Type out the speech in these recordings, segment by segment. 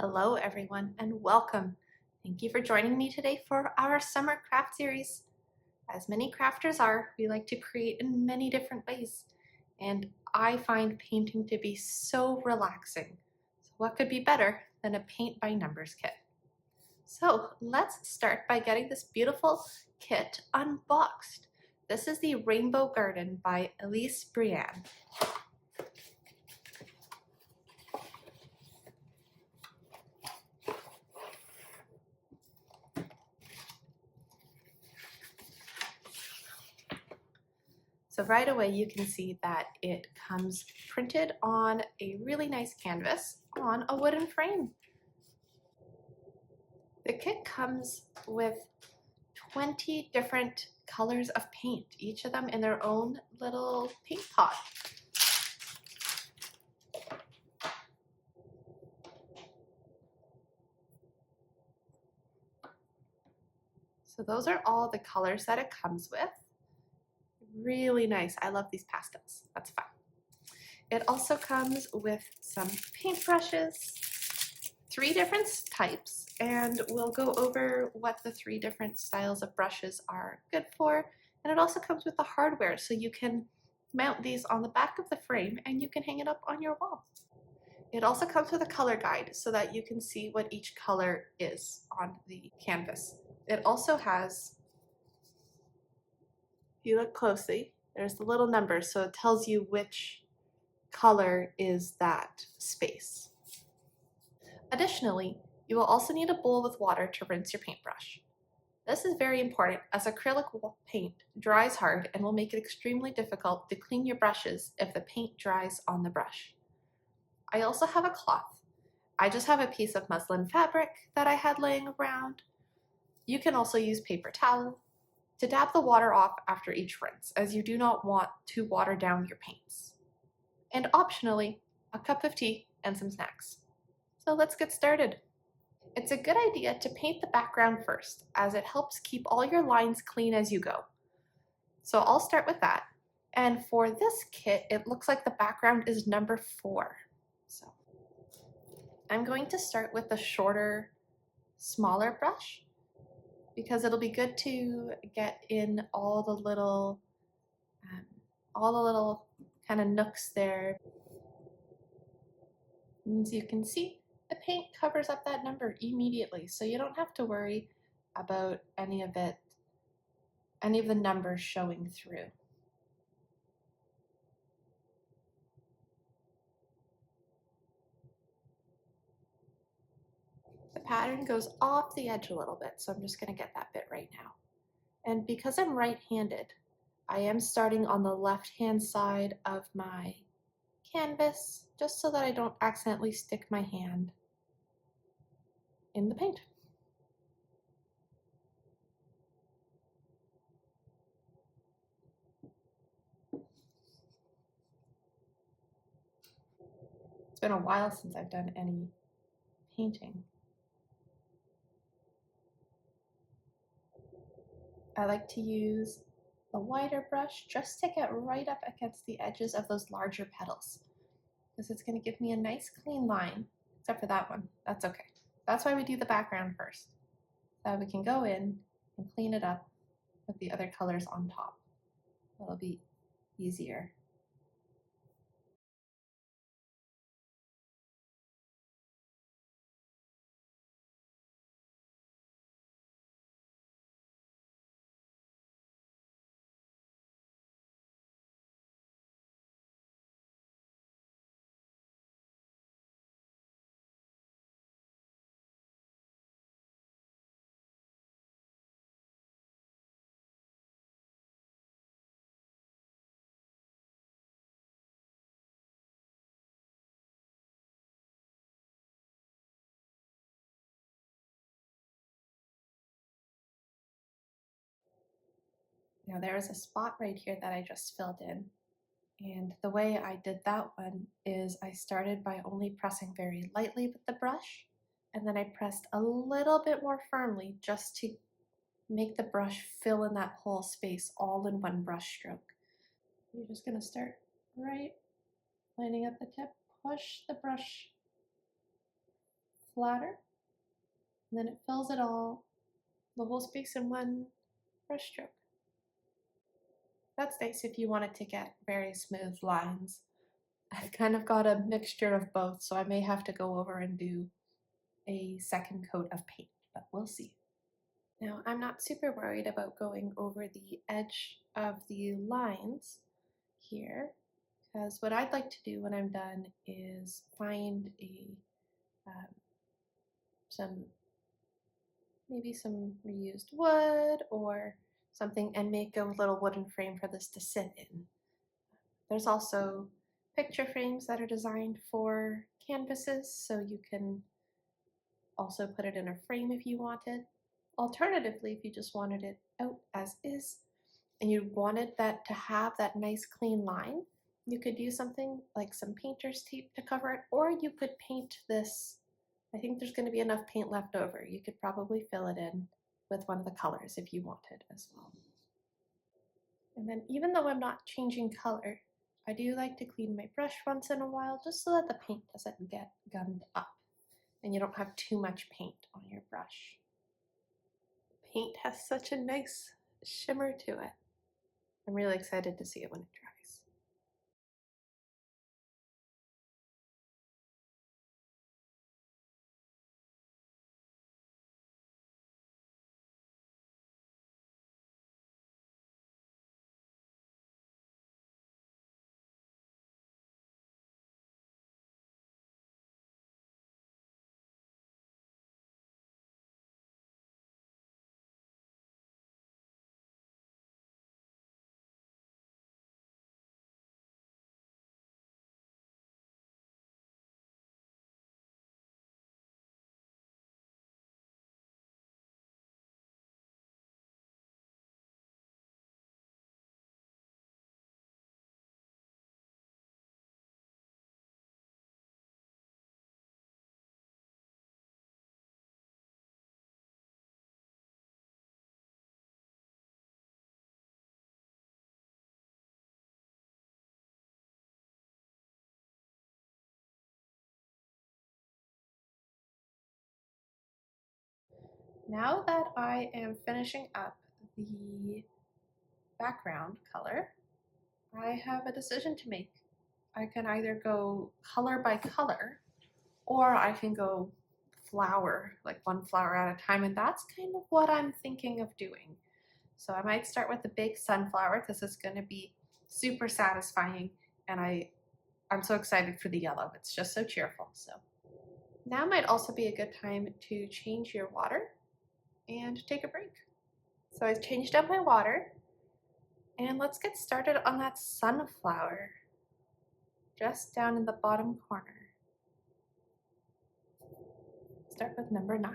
Hello everyone and welcome. Thank you for joining me today for our summer craft series. As many crafters are, we like to create in many different ways, and I find painting to be so relaxing. So what could be better than a paint by numbers kit? So let's start by getting this beautiful kit unboxed. This is the Rainbow Garden by Elise Brienne. So right away you can see that it comes printed on a really nice canvas on a wooden frame. The kit comes with 20 different colors of paint, each of them in their own little paint pot. So those are all the colors that it comes with. Really nice. I love these pastels. That's fun. It also comes with some paintbrushes, 3 different types, and we'll go over what the 3 different styles of brushes are good for. And it also comes with the hardware, so you can mount these on the back of the frame and you can hang it up on your wall. It also comes with a color guide so that you can see what each color is on the canvas. It also has, if you look closely, there's the little number, so it tells you which color is that space. Additionally, you will also need a bowl with water to rinse your paintbrush. This is very important as acrylic paint dries hard and will make it extremely difficult to clean your brushes if the paint dries on the brush. I also have a cloth. I just have a piece of muslin fabric that I had laying around. You can also use paper towel to dab the water off after each rinse, as you do not want to water down your paints. And optionally, a cup of tea and some snacks. So let's get started. It's a good idea to paint the background first, as it helps keep all your lines clean as you go. So I'll start with that. And for this kit, it looks like the background is number 4. So I'm going to start with the shorter, smaller brush, because it'll be good to get in all the little kind of nooks there. As you can see, the paint covers up that number immediately, so you don't have to worry about any of the numbers showing through. The pattern goes off the edge a little bit, so I'm just going to get that bit right now. And because I'm right-handed, I am starting on the left-hand side of my canvas, just so that I don't accidentally stick my hand in the paint. It's been a while since I've done any painting. I like to use the wider brush just to get right up against the edges of those larger petals, because it's going to give me a nice clean line, except for that one. That's okay. That's why we do the background first, so that we can go in and clean it up with the other colors on top. It'll be easier. Now there is a spot right here that I just filled in. And the way I did that one is I started by only pressing very lightly with the brush, and then I pressed a little bit more firmly just to make the brush fill in that whole space all in one brush stroke. You're just going to start right lining up the tip, push the brush flatter, and then it fills it all, the whole space in one brush stroke. That's nice if you want it to get very smooth lines. I've kind of got a mixture of both, so I may have to go over and do a second coat of paint, but we'll see. Now, I'm not super worried about going over the edge of the lines here, because what I'd like to do when I'm done is find some maybe some reused wood or something and make a little wooden frame for this to sit in. There's also picture frames that are designed for canvases, so you can also put it in a frame if you wanted. Alternatively, if you just wanted it out as is and you wanted that to have that nice clean line, you could use something like some painter's tape to cover it, or you could paint this. I think there's going to be enough paint left over. You could probably fill it in with one of the colors if you wanted as well. And then even though I'm not changing color, I do like to clean my brush once in a while just so that the paint doesn't get gummed up and you don't have too much paint on your brush. Paint has such a nice shimmer to it. I'm really excited to see it when it dries. Now that I am finishing up the background color, I have a decision to make. I can either go color by color, or I can go flower, like one flower at a time, and that's kind of what I'm thinking of doing. So I might start with the big sunflower because it's going to be super satisfying, and I'm so excited for the yellow. It's just so cheerful. So now might also be a good time to change your water and take a break. So I've changed up my water, and let's get started on that sunflower just down in the bottom corner. Start with number 9.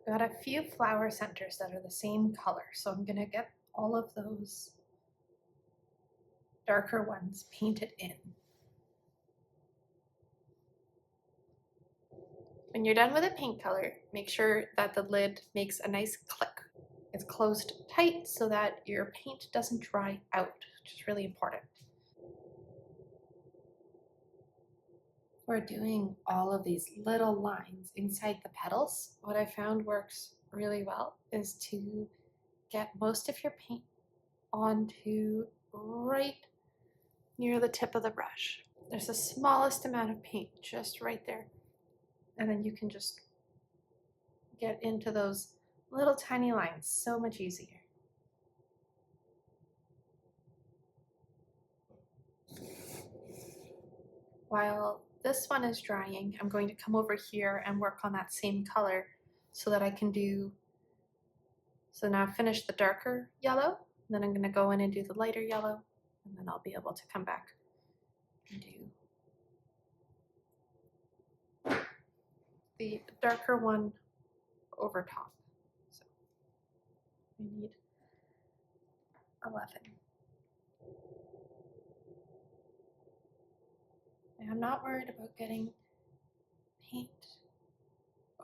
Got a few flower centers that are the same color, so I'm gonna get all of those darker ones painted in. When you're done with the paint color, make sure that the lid makes a nice click. It's closed tight so that your paint doesn't dry out, which is really important. For doing all of these little lines inside the petals, what I found works really well is to get most of your paint onto right near the tip of the brush. There's the smallest amount of paint just right there. And then you can just get into those little tiny lines so much easier. While this one is drying, I'm going to come over here and work on that same color so that I can do, so now I've finished the darker yellow, then I'm going to go in and do the lighter yellow, and then I'll be able to come back and do the darker one over top. So we need 11. And I'm not worried about getting paint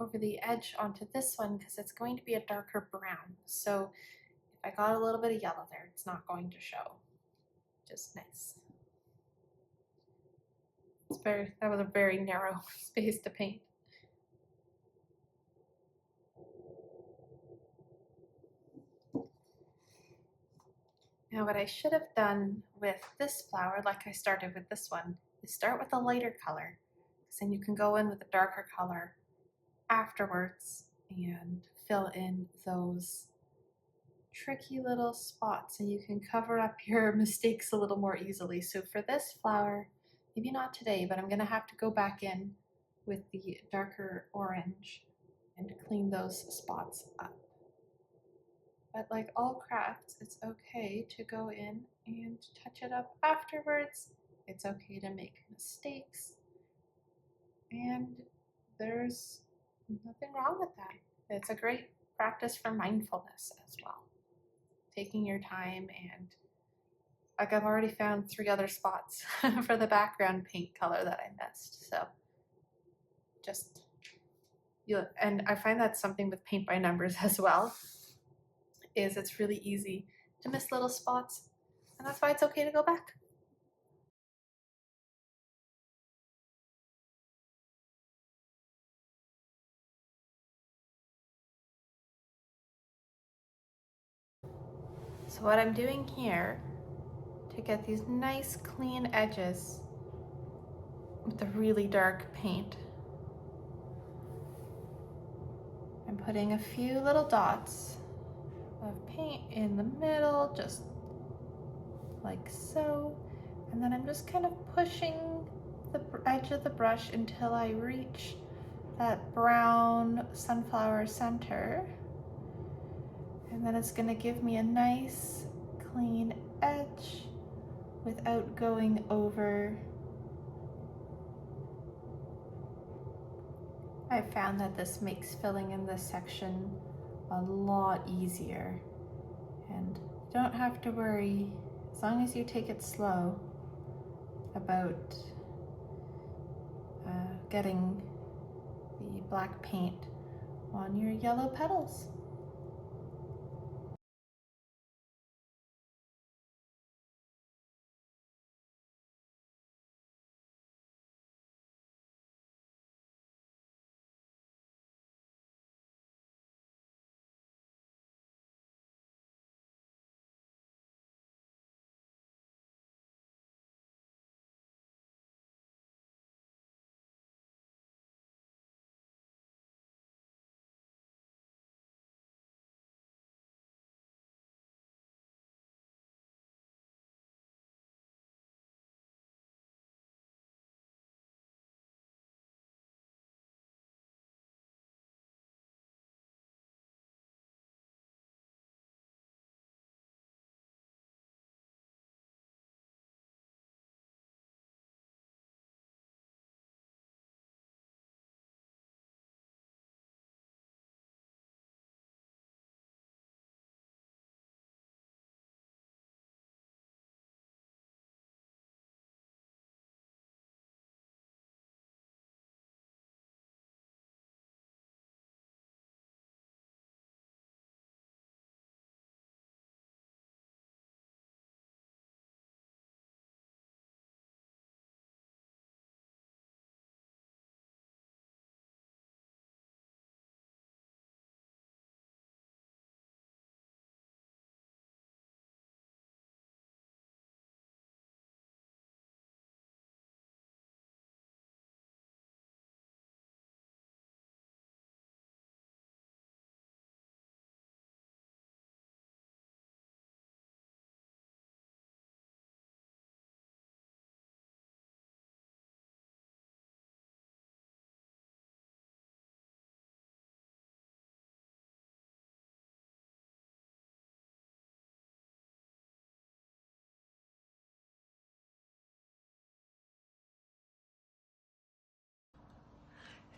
over the edge onto this one because it's going to be a darker brown. So if I got a little bit of yellow there, it's not going to show. Just nice. That was a very narrow space to paint. Now what I should have done with this flower, like I started with this one, is start with a lighter color, because then you can go in with a darker color afterwards and fill in those tricky little spots, and you can cover up your mistakes a little more easily. So for this flower, maybe not today, but I'm gonna have to go back in with the darker orange and clean those spots up. But like all crafts, it's okay to go in and touch it up afterwards. It's okay to make mistakes. And there's nothing wrong with that. It's a great practice for mindfulness as well. Taking your time, and like I've already found 3 other spots for the background paint color that I missed. So just, and I find that's something with paint by numbers as well, is it's really easy to miss little spots, and that's why it's okay to go back. So what I'm doing here to get these nice clean edges with the really dark paint, I'm putting a few little dots of paint in the middle, just like so, and then I'm just kind of pushing the edge of the brush until I reach that brown sunflower center, and then it's going to give me a nice clean edge without going over. I found that this makes filling in this section a lot easier, and you don't have to worry, as long as you take it slow, about getting the black paint on your yellow petals.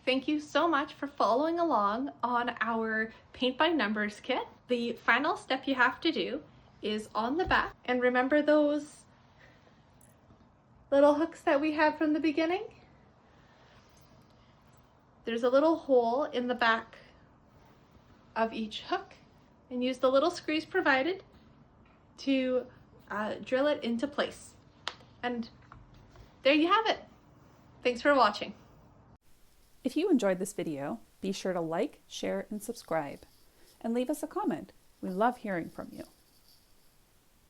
Thank you so much for following along on our paint by numbers kit. The final step you have to do is on the back, and remember those little hooks that we had from the beginning? there's a little hole in the back of each hook, and use the little screws provided to drill it into place. And there you have it. Thanks for watching. If you enjoyed this video, be sure to like, share, and subscribe. And leave us a comment. We love hearing from you.